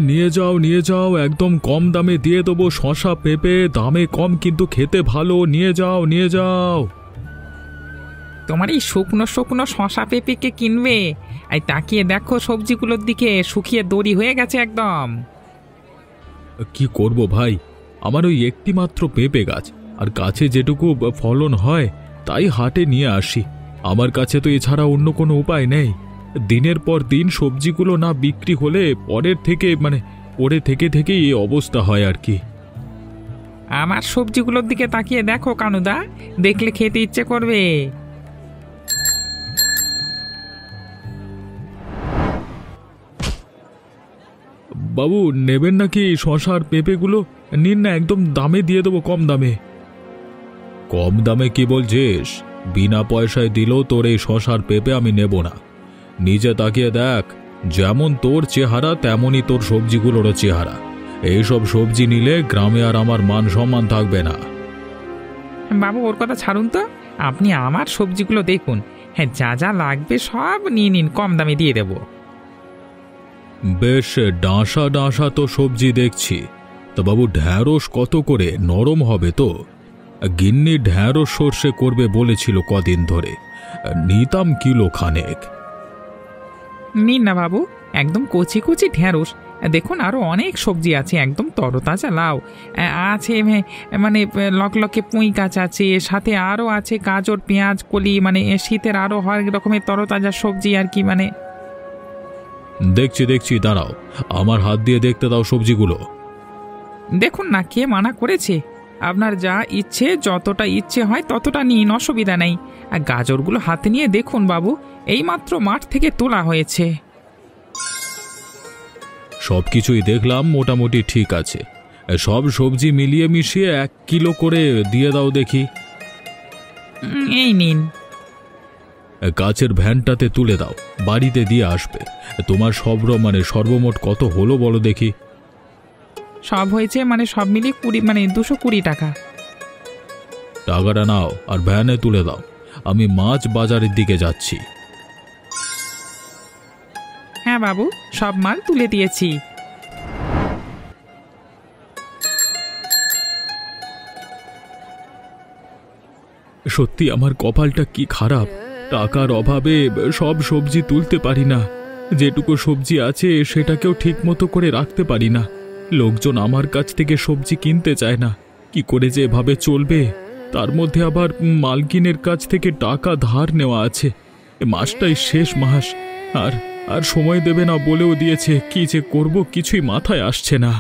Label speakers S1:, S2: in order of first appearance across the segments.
S1: নিয়ে যাও, একদম কম দামে দিয়ে দেবো। শশা পেঁপে দামে কম, কিন্তু খেতে ভালো। নিয়ে যাও, নিয়ে যাও।
S2: তোমার এই শুকনো শুকনো শশা পেঁপে কে কিনবে? এই তাকিয়ে দেখো সবজিগুলোর দিকে, শুকিয়ে দড়ি হয়ে গেছে একদম।
S1: কি করব ভাই, আমার ওই একটি মাত্র পেঁপে গাছ, আর গাছে যেটুকু ফলন হয় তাই হাটে নিয়ে আসি। আমার কাছে তো এছাড়া অন্য কোনো উপায় নেই। দিনের পর দিন সবজিগুলো না বিক্রি হলে পরে থেকেই এই অবস্থা হয় আর কি।
S2: আমার সবজিগুলোর দিকে তাকিয়ে দেখো কানুদা, দেখলে খেতে ইচ্ছে করবে।
S1: বাবু, নেবেন নাকি শশার পেঁপেগুলো? নিন না, একদম দামে দিয়ে দেবো, কম দামে। কম দামে কি বলছিস? বিনা পয়সায় দিলেও তোর এই শশার পেঁপে আমি নেব না। নিজে তাকিয়ে দেখ, যেমন তোর চেহারা তেমনই তোর সবজিগুলোরও চেহারা। এইসব সবজি নিলে গ্রামে আর আমার মান সম্মান থাকবে না।
S2: বাবু ওর কথা ছাড়ুন তো, আপনি আমার সবজিগুলো দেখুন। হ্যাঁ, যা যা লাগবে সব নিয়ে নিন, কম দামে দিয়ে দেবো।
S1: বেশ ডাঁসা ডাঁসা তো সবজি দেখছি। তা বাবু, ঢ্যাঁড়স কত করে? নরম হবে তো? গিন্নি ঢ্যাঁড়স সর্ষে করবে বলেছিল কদিন ধরে, নিতাম কিলো খানেক।
S2: নিন না বাবু, একদম কচি কচি ঢেঁড়স। দেখুন আরও অনেক সবজি আছে, একদম তরতাজা লাউ আছে, মানে লকলকে পুঁই গাছ আছে, সাথে আরও আছে গাজর পেঁয়াজ কলি, মানে শীতের আরও হরেক রকমের তরতাজা সবজি আর কি। মানে
S1: দেখছি, দাঁড়াও, আমার হাত দিয়ে দেখতে দাও সবজিগুলো।
S2: দেখুন না, কে মানা করেছে? আপনার যা ইচ্ছে, যতটা ইচ্ছে হয় ততটা নিন, অসুবিধা নেই। আর গাজরগুলো হাতে নিয়ে দেখুন বাবু, এইমাত্র মাঠ থেকে তোলা হয়েছে।
S1: সবকিছুই দেখলাম, মোটামুটি ঠিক আছে। সব সবজি মিলিয়ে মিশিয়ে 1 কিলো করে দিয়ে দাও দেখি।
S2: এই নিন।
S1: গাছের ভ্যানটাতে তুলে দাও, বাড়িতে দিয়ে আসবে। তোমার সর্বমোট কত হলো বলো দেখি।
S2: সব হয়েছে সব মিলিয়ে 220 টাকা।
S1: টাকাটা নাও আর ভ্যানে তুলে দাও। আমি মাছ বাজারের দিকে যাচ্ছি।
S2: হ্যাঁ বাবু, সব মাল তুলে দিয়েছি।
S1: সত্যি আমার কপালটা কি খারাপ, টাকার অভাবে সব সবজি তুলতে পারি না। যেটুকু সবজি আছে সেটাকেও ঠিক মতো করে রাখতে পারি না। লোকজন আমার কাছ থেকে সবজি কিনতে চায় না। কি করে যে এভাবে চলবে? তার মধ্যে আবার মালকিনের কাছ থেকে টাকা ধার নেওয়া আছে। এ মাসটাই শেষ মাস, আর আর সময় দেবে না বলেও দিয়েছে। কি যে করব কিছুই মাথায় আসছে না।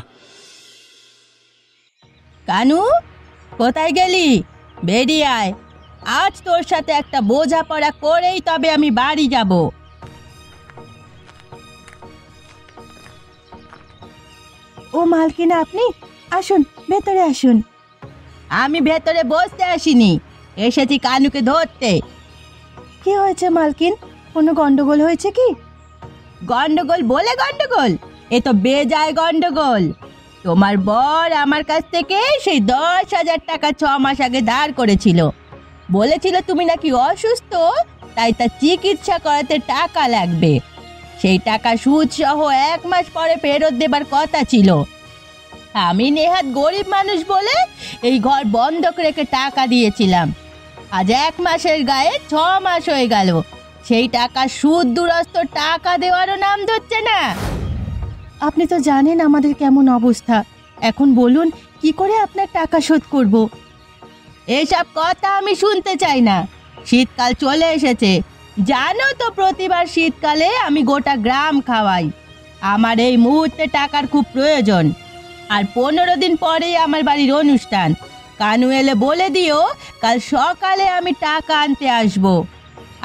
S3: কানু, কোথায় গেলি? বেরিয়ে আয়, আজ তোর সাথে একটা বোঝাপড়া করেই তবে আমি বাড়ি যাব। ও মালকিনা, আপনি আসুন, ভেতরে আসুন। আমি ভেতরে বসতে আসিনি, এসেছি কানুকে ধরতে। কি হয়েছে মালকিন? কোনো গন্ডগোল হয়েছে কি? গন্ডগোল বলে গন্ডগোল? এ তো বেজায় গন্ডগোল। তোমার বর আমার কাছ থেকে সেই 10,000 টাকা 6 মাস আগে ধার করেছিল। বলেছিল তুমি নাকি অসুস্থ, তাই তার চিকিৎসা করাতে টাকা লাগবে। সেই টাকা সুদ সহ 1 মাস পরে ফেরত দেবার কথা ছিল। আমি নেহাত গরিব মানুষ বলে এই ঘর বন্ধক রেখে টাকা দিয়েছিলাম। আজ 1 মাসের গায়ে 6 মাস হয়ে গেল, সেই টাকা সুদ দুরস্ত টাকা দেওয়ারও নাম ধরছে না। আপনি তো জানেন আমাদের কেমন অবস্থা। এখন বলুন, কি করে আপনার টাকা শোধ করব? এসব কথা আমি শুনতে চাই না। শীতকাল চলে এসেছে, জানো তো প্রতিবার শীতকালে আমি গোটা গ্রাম খাওয়াই। আমার এই মুহূর্তে টাকার খুব প্রয়োজন, আর 15 দিন পরেই আমার বাড়ির অনুষ্ঠান। কানু এলে বলে দিও কাল সকালে আমি টাকা আনতে আসব।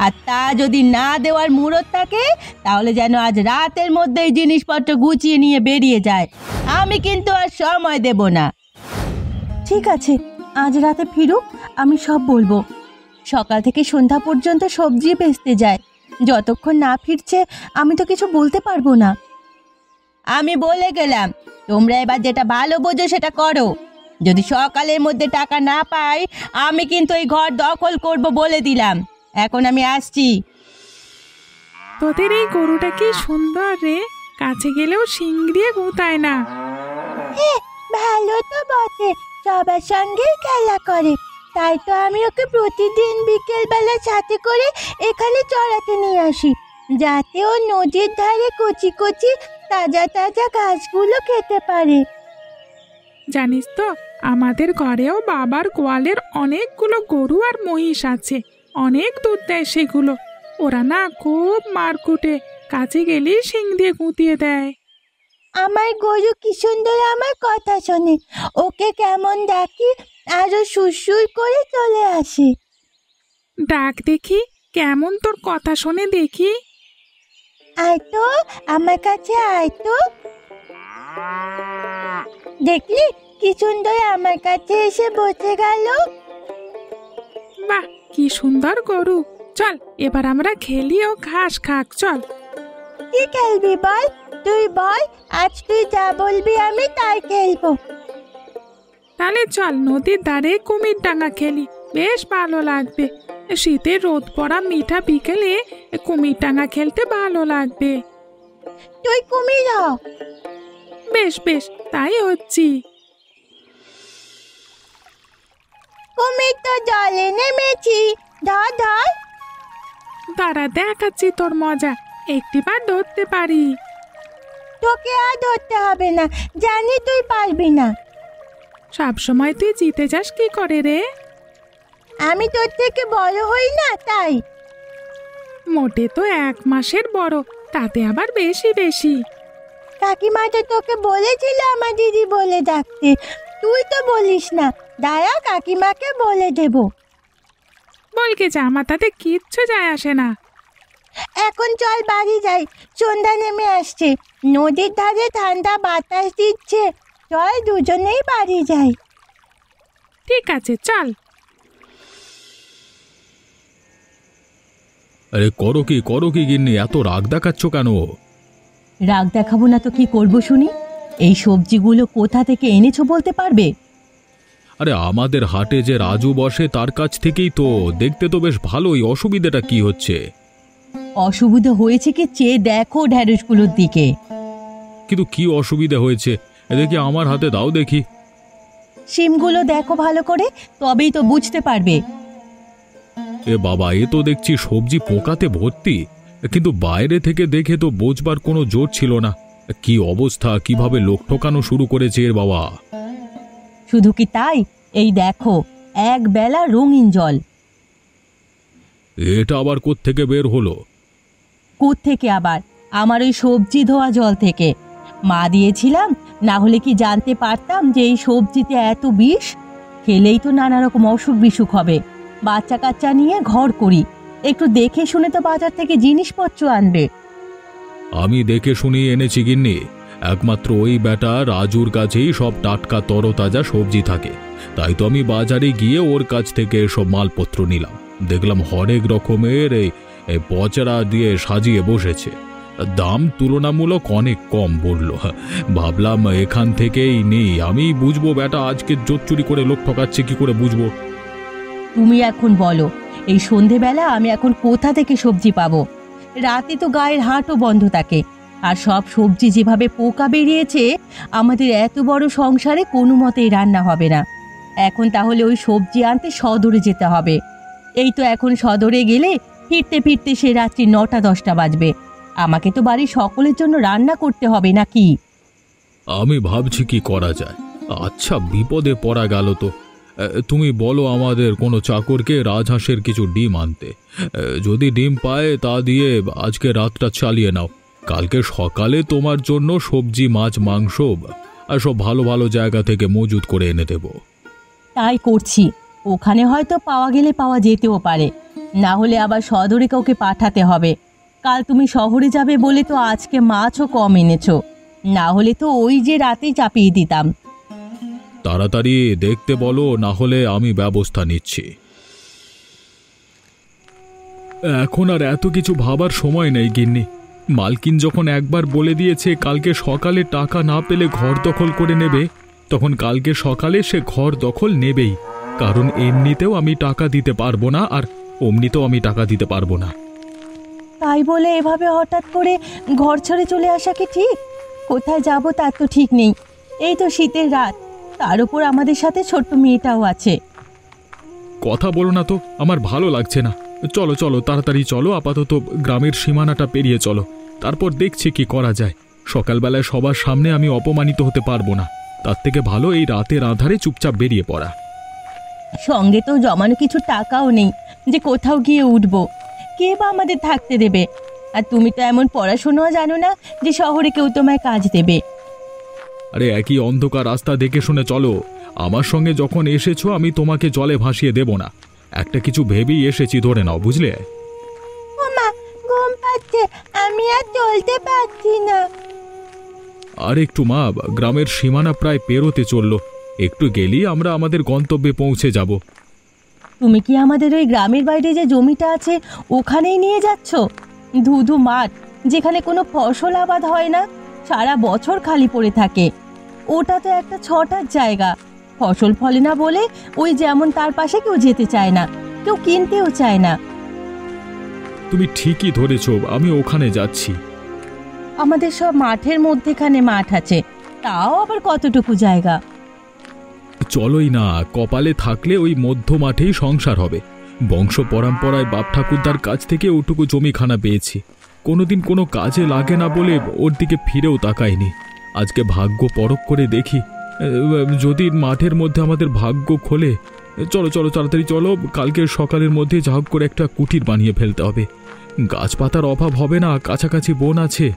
S3: আর তা যদি না দেওয়ার মুহূর্ত থাকে, তাহলে যেন আজ রাতের মধ্যেই জিনিসপত্র গুছিয়ে নিয়ে বেরিয়ে যায়। আমি কিন্তু আর সময় দেব না। ঠিক আছে, আজ রাতে ফিরুক, আমি সব বলবো। সকাল থেকে সন্ধ্যা পর্যন্ত সবজি বেচতে যায়, যতক্ষণ না ফিরছে আমি তো কিছু বলতে পারবো না। আমি বলে গেলাম, তোমরা এবার যেটা ভালো বোঝো সেটা করো। যদি সকালের মধ্যে টাকা না পাই, আমি কিন্তু এই ঘর দখল করব বলে দিলাম। এখন আমি আসছি।
S2: তোদের এই গরুটা কি সুন্দর রে, কাছে গেলেও শিং দিয়ে গুতায় না।
S3: ভালো তো বটে, সবার সঙ্গেই খেলা করে। তাই তো আমি ওকে প্রতিদিন বিকেল বেলা সাথে করে এখানে চড়াতে নিয়ে আসি, যাতে ও নদীর ধারে কচি কচি তাজা তাজা ঘাসগুলো খেতে পারে।
S2: জানিস তো, আমাদের ঘরেও বাবার গোয়ালের অনেকগুলো গরু আর মহিষ আছে। অনেক দুধ দেয় সেগুলো। ওরা না খুব মারকুটে, কাছে গেলেই শিং দিয়ে গুঁতিয়ে দেয়।
S3: আমার গরু কি সুন্দর আমার কথা শোনে, ওকে কেমন ডাকি আরো সুরসুর করে চলে আসে।
S2: ডাক দেখি, কেমন তোর কথা শোনে দেখি।
S3: আয় তো, আমার কাছে আয় তো। দেখলি কি সুন্দর আমার কাছে এসে বসে গেল।
S2: বাহ, কি সুন্দর গরু। চল এবার আমরা খেলি ও ঘাস খাক। চল।
S3: কি খেলবি বল, তুই বল। আজ তুই যা বলবি আমি তাই খেলবো।
S2: তাহলে চল নদীর ধারে কুমির ডাঙা খেলি, বেশ ভালো লাগবে। শীতে রোদ পড়া মিঠা বিকেলে কুমির ডাঙা খেলতে ভালো লাগবে।
S3: তুই কুমির হ।
S2: বেশ বেশ, তাই হচ্ছি।
S3: কুমির তো জলে নেমেছি, ধর ধর।
S2: তারা দেখাচ্ছি তোর মজা, একটিবার ধরতে পারি।
S3: তোকে আর ধরতে হবে না, জানি তুই পারবি না।
S2: সবসময় তুই জিতে যাস কি করে রে?
S3: আমি তোর থেকে বড় হই না তাই।
S2: মোটে তো 1 মাসের বড়, তাতে আবার বেশি বেশি।
S3: কাকিমা তো তোকে বলেছিল আমার দিদি বলে ডাকতে, তুই তো বলিস না। দাঁড়া, কাকিমাকে বলে দেব।
S2: বলকে যা, আমার তাতে কিচ্ছু যায় আসে না।
S3: এখন চল বাড়ি যাই, সন্ধ্যা নেমে আসছে। নদীর ধারে ঠান্ডা বাতাস দিচ্ছে, চল দুজনেই বাড়ি যাই।
S2: ঠিক আছে, চল।
S1: আরে করো কি গিন্নি, এত রাগ দেখাচ্ছ কেন?
S3: রাগ দেখাবো না তো কি করব শুনি? এই সবজিগুলো কোথা থেকে এনেছো বলতে পারবে?
S1: আরে আমাদের হাটে যে রাজু বসে তার কাছ থেকেই তো। দেখতে তো বেশ ভালোই, অসুবিধাটা কি হচ্ছে?
S3: অসুবিধা হয়েছে কি চেয়ে দেখো ঢ্যাঁড়সগুলোর দিকে।
S1: কিন্তু কি অসুবিধা হয়েছে দেখি, আমার হাতে দাও দেখি।
S3: শিমগুলো দেখো ভালো করে, তবেই তো বুঝতে পারবে।
S1: এ বাবা, এ তো দেখছি সবজি পোকাতে ভর্তি। কিন্তু বাইরে থেকে দেখে তো বোঝবার কোনো জোর ছিল না। কি অবস্থা, কিভাবে লোক ঠকানো শুরু করেছে এর বাবা।
S3: শুধু কি তাই, এই দেখো এক বেলা রঙিন জল।
S1: এটা আবার কোত্থেকে বের হলো?
S3: কোত্থেকে আবার? আমার ওই সবজি ধোয়া জল থেকে। মা দিয়েছিলাম, না হলে কি জানতে পারতাম যে এই সবজিতে এত বিষ? খেলেই তো নানা রকম অসুখ বিসুখ হবে। বাচ্চা কাচ্চা নিয়ে ঘর করি, একটু দেখে শুনে তো বাজার থেকে জিনিসপত্র আনবে।
S1: আমি দেখে শুনিয়ে এনেছি গিন্নি। একমাত্র ওই বেটা রাজুর কাছেই সব টাটকা তরতাজা সবজি থাকে। তাই তো আমি বাজারে গিয়ে ওর কাছ থেকে সব মালপত্র নিলাম। দেখলাম হরেক রকমের এই পচড়া দিয়ে সাজিয়ে বসেছে। দাম তুলনামূলক অনেক কম বলল। ভাবলাম এখান থেকেই নেই। আমি বুঝবো বেটা আজকে জোর চুরি করে লোক ঠকাচ্ছে, কি করে বুঝবো?
S3: তুমি এখন বলো, এই সন্ধেবেলা আমি এখন কোথা থেকে সবজি পাবো? রাতে তো গায়ের হাটও বন্ধ থাকে, আর সব সবজি যেভাবে পোকা বেরিয়েছে, আমাদের এত বড় সংসারে কোনো মতেই রান্না হবে না। এখন তাহলে ওই সবজি আনতে সদরে যেতে হবে। এই তো এখন সদরে গেলে ফিরতে ফিরতে সে রাত্রি 9টা-10টা বাজবে। আমাকে তো বাড়ির সকলের জন্য রান্না করতে হবে নাকি?
S1: আমি ভাবছি কি করা যায়। আচ্ছা, বিপদে পড়া গেল তো। তুমি বলো আমাদের কোনো চাকরকে রাজহাঁসের কিছু ডিম আনতে। যদি ডিম পায় তা দিয়ে আজকে রাতটা চালিয়ে নাও। কালকে সকালে তোমার জন্য সবজি, মাছ, মাংস আর সব ভালো ভালো জায়গা থেকে মজুত করে এনে দেব।
S3: তাই করছি। ওখানে হয়তো পাওয়া গেলে পাওয়া যেতেও পারে, না হলে আবার সদরে কাউকে পাঠাতে হবে। কাল তুমি শহরে যাবে বলে তো আজকে মাছও কম এনেছো, না হলে তো ওই যে রাতেই চাপিয়ে দিতাম।
S1: তাড়াতাড়ি দেখতে বলো, না হলে আমি ব্যবস্থা নিচ্ছি। এখন আর এত কিছু ভাবার সময় নেই গিন্নি। মালকিন যখন একবার বলে দিয়েছে কালকে সকালে টাকা না পেলে ঘর দখল করে নেবে, তখন কালকে সকালে সে ঘর দখল নেবেই। কারণ এমনিতেও আমি টাকা দিতে পারবো না, আর অমনিতেও আমি টাকা দিতে পারবো না।
S3: তাই বলে এভাবে হঠাৎ করে ঘর ছেড়ে চলে আসা কি ঠিক? কোথায় যাব তার তো ঠিক নেই। এই তো শীতের রাত, তার উপর আমাদের সাথে ছোট্ট মেয়েটাও আছে।
S1: কথা বলো না তো, আমার ভালো লাগছে না। চলো চলো, তাড়াতাড়ি চলো, আপাতত গ্রামের সীমানাটা পেরিয়ে চলো, তারপর দেখছি কি করা যায়। সকালবেলায় সবার সামনে আমি অপমানিত হতে পারবো না, তার থেকে ভালো এই রাতের আঁধারে চুপচাপ বেরিয়ে পড়া।
S3: সঙ্গে তো জমানো কিছু টাকাও নেই যে কোথাও গিয়ে উঠবো। কে বা আমাদের থাকতে দেবে? আর তুমি তো এমন পড়াশোনাও জানো না যে শহরে কেউ তোমায় কাজ দেবে।
S1: আরে একই অন্ধকার রাস্তা দেখে শুনে চলো। আমার সঙ্গে যখন এসেছো আমি তোমাকে জলে ভাসিয়ে দেব না, একটা কিছু ভেবেই এসেছি ধরে নাও, বুঝলে?
S3: ওমা, ঘুম পাচ্ছে, আমি আর চলতে পারছি না।
S1: আর একটু মা, গ্রামের সীমানা প্রায় পেরোতে চললো, একটু গেলেই আমরা আমাদের গন্তব্যে পৌঁছে যাব।
S3: তুমি কি আমাদের ওই গ্রামের বাইরে যে জমিটা আছে ওখানেই নিয়ে যাচ্ছ? ধুধু মাঠ, যেখানে কোনো ফসল আবাদ হয় না, সারা বছর খালি পড়ে থাকে। ওটা তো একটা ছটার জায়গা, ফসল ফলে না বলে ওই যেমন তার পাশে কেউ যেতে চায় না, কেউ কিনতেও চায় না।
S1: তুমি ঠিকই ধরেছো, আমি ওখানে যাচ্ছি।
S3: আমাদের সব মাঠের মধ্যেখানে মাঠ আছে, তাও আবার কতটুকু জায়গা।
S1: চলোই না, কপালে থাকলে ওই মধ্য মাঠেই সংসার হবে। বংশ পরম্পরায় বাপ ঠাকুরদার কাছ থেকে ওটুকু জমিখানা পেয়েছি, কোনোদিন কোনো কাজে লাগে না বলে ওর দিকে ফিরেও তাকাইনি। আজকে ভাগ্য পরখ করে দেখি, যদি মাঠের মধ্যে আমাদের ভাগ্য খোলে। চলো চলো, তাড়াতাড়ি চলো, কালকে সকালের মধ্যে যা হোক করে একটা কুটির বানিয়ে ফেলতে হবে। গাছপাতার অভাব হবে না, কাছাকাছি বন আছে।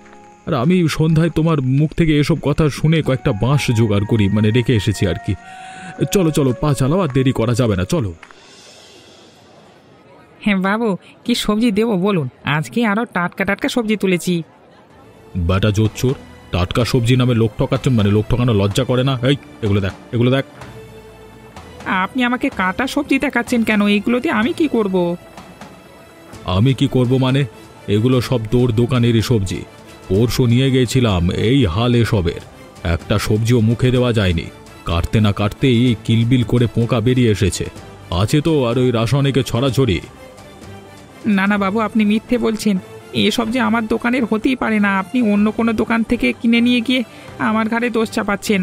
S1: আর আমি সন্ধ্যায় তোমার মুখ থেকে এসব কথা শুনে কয়েকটা বাঁশ জোগাড় করি, মানে রেখে এসেছি আর কি। চলো চলো, পা চালাও, আর দেরি করা যাবে না, চলো।
S2: হ্যাঁ বাবু, কি সবজি দেবো বলুন? আজকে আরও টাটকা টাটকা সবজি তুলেছি।
S1: বাটা জোচ্চোর, টাটকা সবজি নামে লোক ঠকাচ্ছেন, মানে লোক ঠকানো লজ্জা করে না? এই এগুলো দেখ, এগুলো দেখ।
S2: আপনি আমাকে কাটা সবজি দেখাচ্ছেন কেন? এইগুলো দিয়ে আমি কি করব?
S1: আমি কি করব মানে? এগুলো সব তোর দোকানেরই সবজি। পরশু নিয়ে গেছিলাম, এই হাল এসবের। একটা সবজিও মুখে দেওয়া যায়নি, কাটতে না কাটতেই কিলবিল করে পোকা বেরিয়ে এসেছে। আছে তো আর ওই রাসায়নিকের ছড়াছড়ি।
S2: না না বাবু, আপনি মিথ্যে বলছেন। এসব যে আমার দোকানের হতেই পারে না। আপনি অন্য কোনো দোকান থেকে কিনে নিয়ে গিয়ে আমার ঘাড়ে দোষ চাপাচ্ছেন।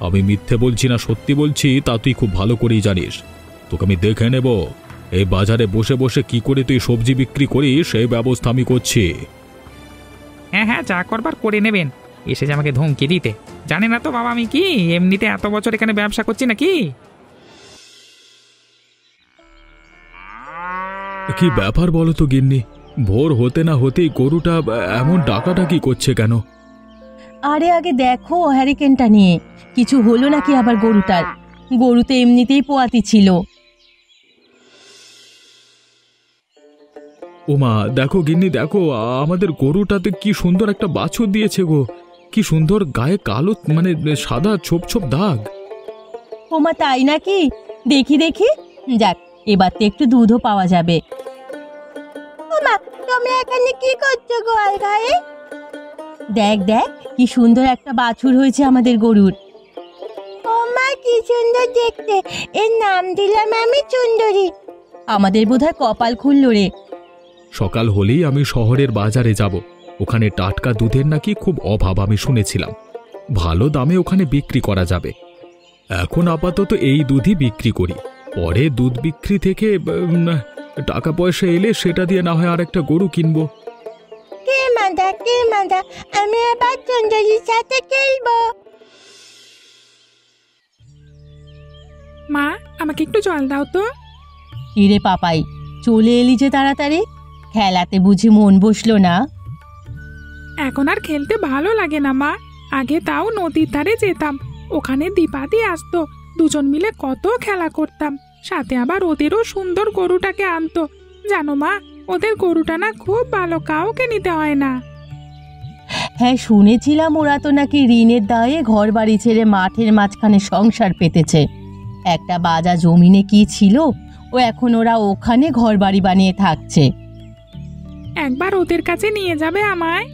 S1: আমি মিথ্যে বলছি না সত্যি বলছি, তা তুই খুব ভালো করেই জানিস। তোকে আমি দেখে নেব, এই বাজারে বসে বসে কি করে তুই সবজি বিক্রি করিস সেই ব্যবস্থা আমি করছি।
S2: হ্যাঁ হ্যাঁ, যা করবার করে নেবেন। এসে যে আমাকে ধমকি দিতে, জানে না তো বাবা আমি কি এমনিতে এত বছর এখানে ব্যবসা করছি নাকি?
S1: কি ব্যাপার বলো তো গিন্নি, ভোর হতে না হতেই গরুটা এমন ডাকাডাকি করছে কেন?
S3: আরে আগে দেখো হ্যারিকেনটা নিয়ে, কিছু হলো নাকি আবার গরুটার? গরু তো এমনিতেই পোয়াতি ছিল।
S1: ওমা দেখো গিন্নি, দেখো আমাদের গরুটাতে কি সুন্দর একটা বাছুর দিয়েছে গো। কি সুন্দর, গায়ে কালো মানে সাদা ছোপ ছোপ দাগ।
S3: ওমা তাই নাকি? দেখি দেখি, যাক এবার তো একটু দুধও পাওয়া যাবে। ওমা, তুমি এখানে কি করছো গোয়াল ঘরে? দেখ দেখ, কি সুন্দর একটা বাছুর হয়েছে আমাদের গরুর। ওমা কি সুন্দর দেখতে, এর নাম দিলাম আমি সুন্দরী। আমাদের বোধহয় কপাল খুললো রে।
S1: সকাল হলেই আমি শহরের বাজারে যাব, ওখানে টাটকা দুধের নাকি খুব অভাব আমি শুনেছিলাম। ভালো দামে ওখানে বিক্রি করা যাবে। এখন আপাতত এই দুধই বিক্রি করি, পরে দুধ বিক্রি থেকে টাকা পয়সা এলে সেটা দিয়ে না হয় আর একটা গরু কিনবো।
S3: কে মাদা, আমি আবার সুন্দরীর সাথে খেলবো।
S2: মা, আমাকে একটু জল দাও তো।
S3: কিরে পাপাই, চলে এলি যে তাড়াতাড়ি? খেলাতে বুঝি মন বসলো না?
S2: এখন আর খেলতে ভালো লাগে না মা। আগে তাও নদীর ধারে যেতাম, ওখানে দীপাদি আসতো, দুজন মিলে কত খেলা করতাম। সাথে আবার ওদেরও সুন্দর গরুটাকে আনতো। জানো মা, ওদের গরুটা না খুব ভালো, কাউকে নিতে হয় না।
S3: হ্যাঁ শুনেছিলাম, ওরা তো নাকি ঋণের দায়ে ঘর বাড়ি ছেড়ে মাঠের মাঝখানে সংসার পেতেছে। একটা বাজা জমিনে কি ছিল, ও এখন ওরা ওখানে ঘর বাড়ি বানিয়ে থাকছে।
S2: একবার ওদের কাছে নিয়ে যাবে আমায়?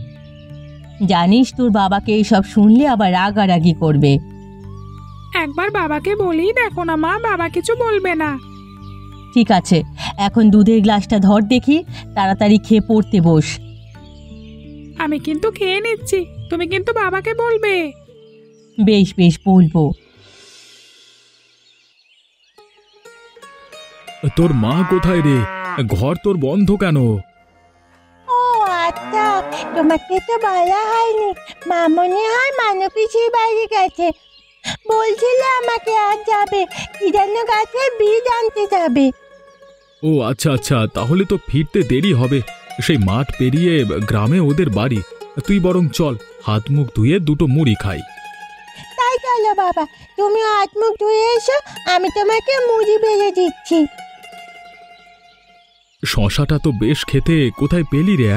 S3: জানিস তোর বাবাকে এইসব শুনলে আবার রাগারাগি করবে।
S2: একবার বাবাকে বলেই দেখো না মা, বাবা কিছু বলবে না।
S3: ঠিক আছে, এখন দুধের গ্লাসটা ধর দেখি, তাড়াতাড়ি খেয়ে পড়তে বস।
S2: আমি কিন্তু খেয়ে নিচ্ছি, তুমি কিন্তু বাবাকে বলবে।
S3: বেশ বেশ, বলবো।
S1: তোর মা কোথায় রে? ঘর তোর বন্ধ কেন?
S3: ও আচ্ছা, তোমাকে তো বলা হয়নি। মা মনে হয় মানবীশির বাড়ি গেছে, বলছিল আমাকে আজ যাবে, কি যেন গাছে বীজ আনতে যাবে।
S1: ও আচ্ছা আচ্ছা, তাহলে তো ফিরতে দেরি হবে। সেই মাঠ পেরিয়ে গ্রামে ওদের বাড়ি। তুই বরং চল, হাত মুখ ধুয়ে দুটো মুড়ি খাই।
S3: তাই চলো বাবা, তুমি হাত মুখ ধুয়ে এসো, আমি তোমাকে মুড়ি ভেজে দিচ্ছি।
S1: শশাটা তো বেশ খেতে, কোথায় পেলি রে?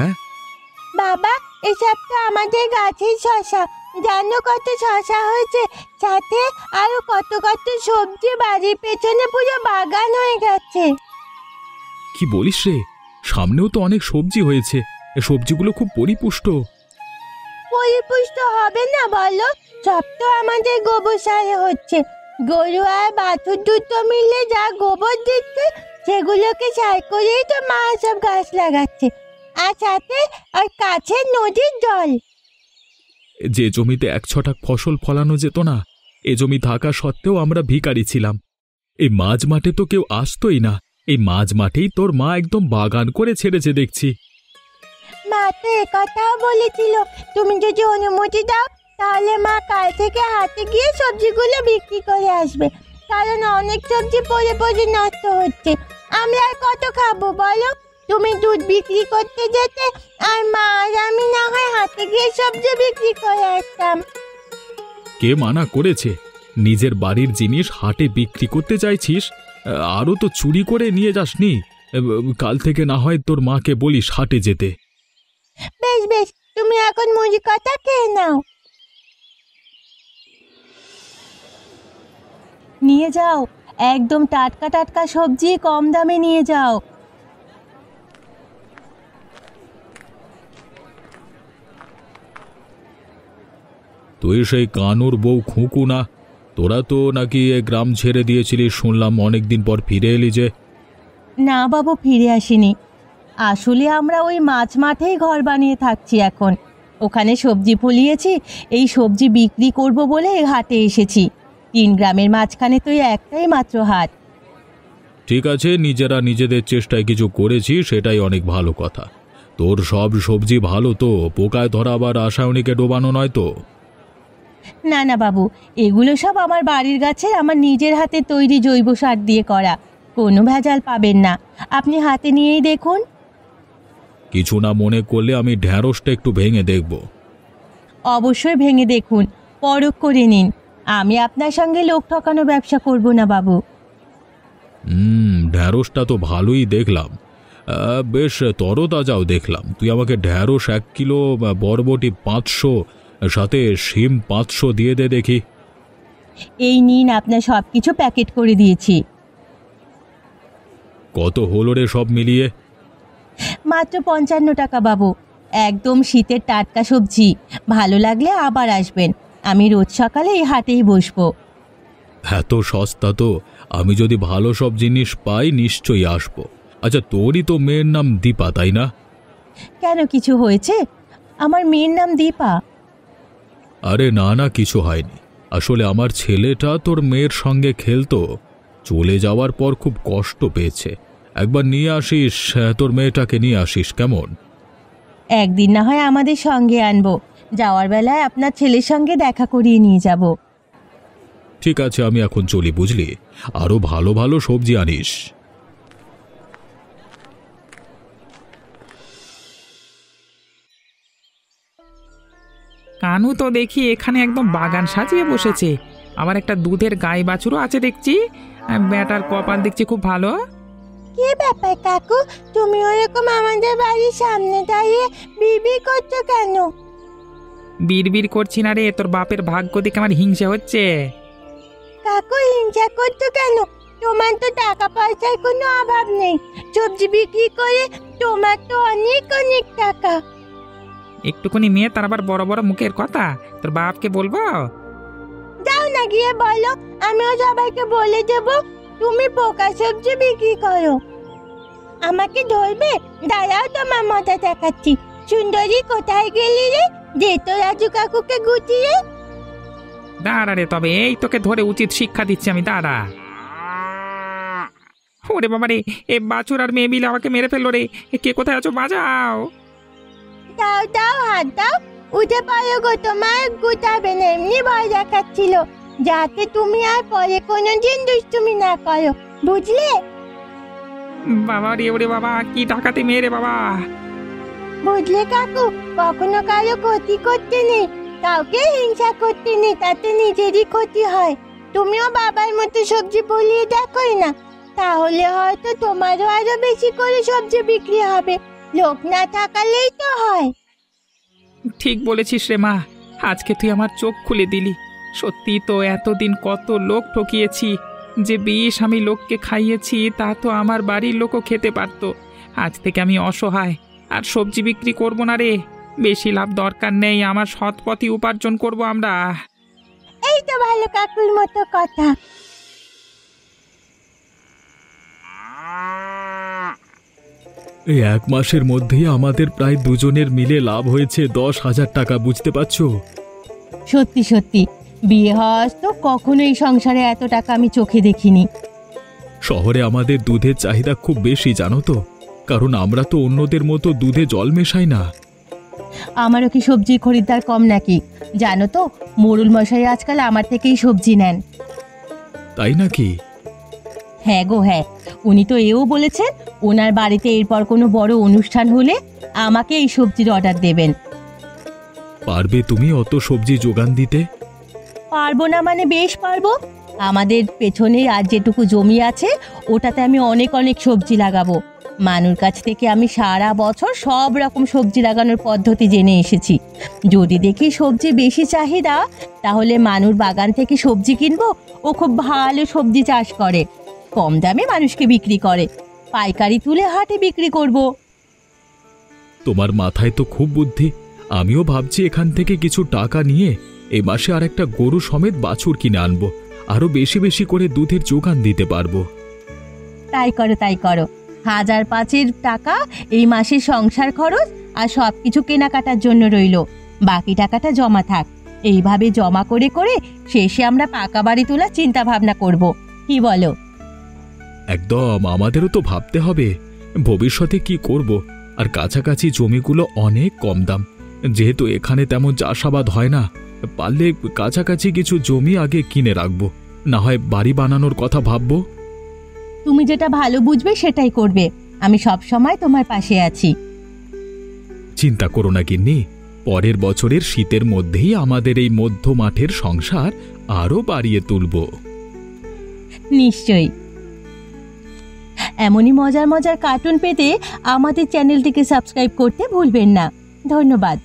S3: বাবা, এসব তো আমাদের গাছের শশা। জানো কত শশা হয়েছে, সাথে আরো কত কত সবজি, বাড়ির পেছনে পুরো বাগান হয়ে গেছে।
S1: কি বলিস রে? সামনেও তো অনেক সবজি হয়েছে, সবজিগুলো খুব পরিপুষ্ট।
S3: পরিপুষ্ট হবে না বলো? সব তো আমাদের গোবর সারে হচ্ছে। গরু আর বাছুর দুটো মিলে যা গোবর দিচ্ছে, সেগুলোকে সার করেই তো মা সব গাছ লাগাচ্ছে। আর সাথে আর কাছে নদীর জল।
S1: যে জমিতে ১ ছটাক ফসল ফলানো যেত না, এ জমি থাকা সত্ত্বেও আমরা ভিখারি ছিলাম। এই মাঝ মাঠে তো কেউ আসতোই না, এই মাঝ মাঠেই তোর মা একদম বাগান করে ছেড়েছে দেখছি।
S3: মা তো একথাও বলেছিল, তুমি যদি অনুমতি দাও তাহলে মা কাল থেকে হাটে গিয়ে সবজিগুলো বিক্রি করে আসবে। কারণ অনেক সবজি পড়ে পড়ে নষ্ট হচ্ছে, আমরা আর কত খাবো বলো? তুমি দুধ বিক্রি করতে যেতে, আর মা আর আমি না হয় হাটে গিয়ে সবজি বিক্রি করে আসতাম।
S1: কে মানা করেছে? নিজের বাড়ির জিনিস হাটে বিক্রি করতে চাইছিস? আরও তো চুরি করে নিয়ে যাসনি। কাল থেকে না হয় তোর মাকে বলিস হাটে যেতে।
S3: বেশ বেশ, তুমি এখন মুড়ি কটা খেয়ে নাও। নিয়ে যাও, একদম টাটকা টাটকা সবজি কম দামে নিয়ে যাও।
S1: তুই সেই কানুর বউ খুঁকু না? তোরা তো নাকি এ গ্রাম ছেড়ে দিয়েছিলি, শুনলাম অনেকদিন পর ফিরে এলি যে?
S3: না বাবু, ফিরে আসিনি। আসলে আমরা ওই মাছ মাঠেই ঘর বানিয়ে থাকছি এখন। ওখানে সবজি ফলিয়েছি, এই সবজি বিক্রি করব বলে হাটে এসেছি। 3 গ্রামের মাঝখানে তো একটাই মাত্র হাট।
S1: ঠিক আছে, নিজেরা নিজেদের চেষ্টায় কিছু করেছি, সেটাই অনেক ভালো কথা। তোর সব সবজি ভালো তো? পোকায় ধরা বা রাসায়নিকে ডোবানো নয় তো?
S3: না না বাবু, এগুলো সব আমার বাড়ির গাছের, আমার নিজের হাতে তৈরি জৈব সার দিয়ে করা, কোনো ভেজাল পাবেন না। আপনি হাতে নিয়েই দেখুন।
S1: কিছু না মনে করলে আমি ঢ্যাঁড়সটা একটু ভেঙে দেখব।
S3: অবশ্যই ভেঙে দেখুন, পরখ করে নিন। আমি আপনার সঙ্গে লোক ঠকানো ব্যবসা করব না বাবু।
S1: ঢ্যাঁড়সটা তো ভালোই দেখলাম, বেশ তরতাজাও দেখলাম। তুই আমাকে ঢ্যাঁড়স 1 কিলো, বরবটি 500, সাথে শিম 500 দিয়ে দে দেখি।
S3: এই নিন, আপনার সব কিছু প্যাকেট করে দিয়েছি।
S1: কত হলো রে সব মিলিয়ে?
S3: মাত্র 55 টাকা বাবু, একদম শীতের টাটকা সবজি। ভালো লাগলে আবার আসবেন, আমি রোজ সকালে এই হাটেই বসবো।
S1: এত সস্তা তো! আমি যদি ভালো সব জিনিস পাই নিশ্চয়ই আসবো। আচ্ছা, তোরই তো মেয়ের নাম দীপা, তাই না?
S3: কেন, কিছু হয়েছে? আমার মেয়ের নাম দীপা?
S1: আরে না না, কিছু হয়নি। আসলে আমার ছেলেটা তোর মেয়ের সঙ্গে খেলতো, চলে যাওয়ার পর খুব কষ্ট পেয়েছে। একবার নিয়ে আসিস, তোর মেয়েটাকে নিয়ে আসিস কেমন?
S3: একদিন না হয় আমাদের সঙ্গে আনবো, যাওয়ার বেলায় আপনার ছেলের সঙ্গে দেখা করিয়ে নিয়ে যাব।
S1: ঠিক আছে, আমি এখন চলি বুঝলি। আরো ভালো ভালো সবজি আনিস।
S2: কানু তো দেখি এখানে একদম বাগান সাজিয়ে বসেছে, আবার একটা দুধের গাই বাছুরও আছে দেখছি। ব্যাটার কপাল দেখছি খুব ভালো।
S3: কি ব্যাপার কাকু, তুমি ওরকম আমাদের বাড়ির সামনে দাঁড়িয়ে বিড়বিড় করছো কেন?
S2: বিড়বিড় করছি না রে, তোর বাপের ভাগ্য দেখে আমার হিংসা হচ্ছে।
S3: কাকু, হিংসা করছো কেন? তোমার তো টাকা পয়সার কোনো অভাব নেই, সবজি বিক্রি করে তোমার তো অনেক অনেক টাকা।
S2: একটুখানি মেয়ে, তার আবার বড় বড় মুখের কথা, তোর বাপকে বলবো?
S3: যাও না, গিয়ে বলো, আমিও সবাইকে বলে দেব তুমি পোকা সবজি বিক্রি করো। আমাকে ধরবে? দাঁড়াও, তোমার মজা দেখাচ্ছি। সুন্দরী, কোথায় গেলি রে? দে তো রাজু কাকুকে গুটিয়ে।
S2: দাঁড়া রে, তবে এই তোকে ধরে উচিত শিক্ষা দিচ্ছি আমি, দাঁড়া। ওরে বাবা রে, এ বাছুর আর মেয়ে মিলে আমাকে মেরে ফেললো রে। কে কোথায় আছো, বাঁচাও।
S3: দাও দাও, হাত দাও। উঠে পারো গো, তোমার গুটাবে না, এমনি ভয় দেখাচ্ছিল, যাতে তুমি আর পরে কোনোদিন দুষ্টুমি না করো, বুঝলে?
S2: বাবা রে, ওরে বাবা, কি ডাকাতে মেয়ে রে বাবা।
S3: বুঝলে কাকু, কখনো কারো ক্ষতি করতে নেই, কাউকে হিংসা করতে নেই, তাতে নিজেরই ক্ষতি হয়। তুমিও বাবার মতো সবজি বলিয়ে দেখোই না, তাহলে হয়তো তোমারও আরো বেশি করে সবজি বিক্রি হবে। লোক না থাকালেই তো হয়।
S2: ঠিক বলেছিস রে মা, আজকে তুই আমার চোখ খুলে দিলি। সত্যি তো, এতদিন কত লোক ঠকিয়েছি, যে বিষ আমি লোককে খাইয়েছি তা তো আমার বাড়ির লোকও খেতে পারতো। আজ থেকে আমি অসহায়, আর সবজি বিক্রি করব না রে। বেশি লাভ দরকার নেই, আমার সৎ পথে উপার্জন করব আমরা।
S3: এই তো ভালো কাকুর মতো কথা।
S1: এই 1 মাসের মধ্যেই আমাদের প্রায় দুজনের মিলে লাভ হয়েছে 10,000 টাকা, বুঝতে পারছো?
S3: সত্যি সত্যি, বিয়ে হওয়ার তো কখনো এই সংসারে এত টাকা আমি চোখে দেখিনি।
S1: শহরে আমাদের দুধের চাহিদা খুব বেশি, জানো তো, কারণ আমরা তো অন্যদের মতো দুধে জল মেশাই না।
S3: আমারও কি সবজির খরিদ্দার কম নাকি? জানো তো, মোড়ল মশাই আজকাল আমার থেকেই সবজি নেন।
S1: তাই নাকি?
S3: হ্যাঁ গো হ্যাঁ, উনি তো এও বলেছেন ওনার বাড়িতে এরপর কোনো বড় অনুষ্ঠান হলে আমাকে এই সবজির অর্ডার দেবেন।
S1: পারবে তুমি অত সবজি যোগান দিতে?
S3: পারবো না মানে বেশ পারবো। আমাদের পেছনে আর যেটুকু জমি আছে ওটাতে আমি অনেক অনেক সবজি লাগাবো। মানুর কাছ থেকে আমি সারা বছর সব রকম সবজি লাগানোর পদ্ধতি জেনে এসেছি। যদি দেখি সবজি বেশি চাহিদা, তাহলে মানুর বাগান থেকে সবজি কিনবো। ও খুব ভালো সবজি চাষ করে, কম দামে মানুষকে বিক্রি করে, পাইকারি তুলে হাটে বিক্রি করব।
S1: তোমার মাথায় তো খুব বুদ্ধি। আমিও ভাবছি এখান থেকে কিছু টাকা নিয়ে এই মাসে আর একটা গরু সমেত বাছুর কিনে আনবো, আরো বেশি বেশি করে দুধের যোগান দিতে পারবো।
S3: তাই করো তাই করো। 1,500 টাকা এই মাসের সংসার খরচ আর সব কিছু কেনাকাটার জন্য রইল, বাকি টাকাটা জমা থাক। এইভাবে জমা করে করে শেষে আমরা পাকা বাড়ি তোলার চিন্তা ভাবনা করব, কি বলো?
S1: একদম, আমাদেরও তো ভাবতে হবে ভবিষ্যতে কি করব। আর কাছাকাছি জমিগুলো অনেক কম দাম, যেহেতু এখানে তেমন চাষাবাদ হয় না, পারলে কাছাকাছি কিছু জমি আগে কিনে রাখবো, না হয় বাড়ি বানানোর কথা ভাববো।
S3: তুমি যেটা ভালো বুঝবে সেটাই করবে, আমি সব সময় তোমার পাশে আছি।
S1: চিন্তা করো না গিন্নি, পরের বছরের শীতের মধ্যেই আমাদের এই মধ্য মাঠের সংসার আরো বাড়িয়ে তুলব।
S3: নিশ্চয়ই। এমনই মজার মজার কার্টুন পেতে আমাদের চ্যানেলটিকে সাবস্ক্রাইব করতে ভুলবেন না। ধন্যবাদ।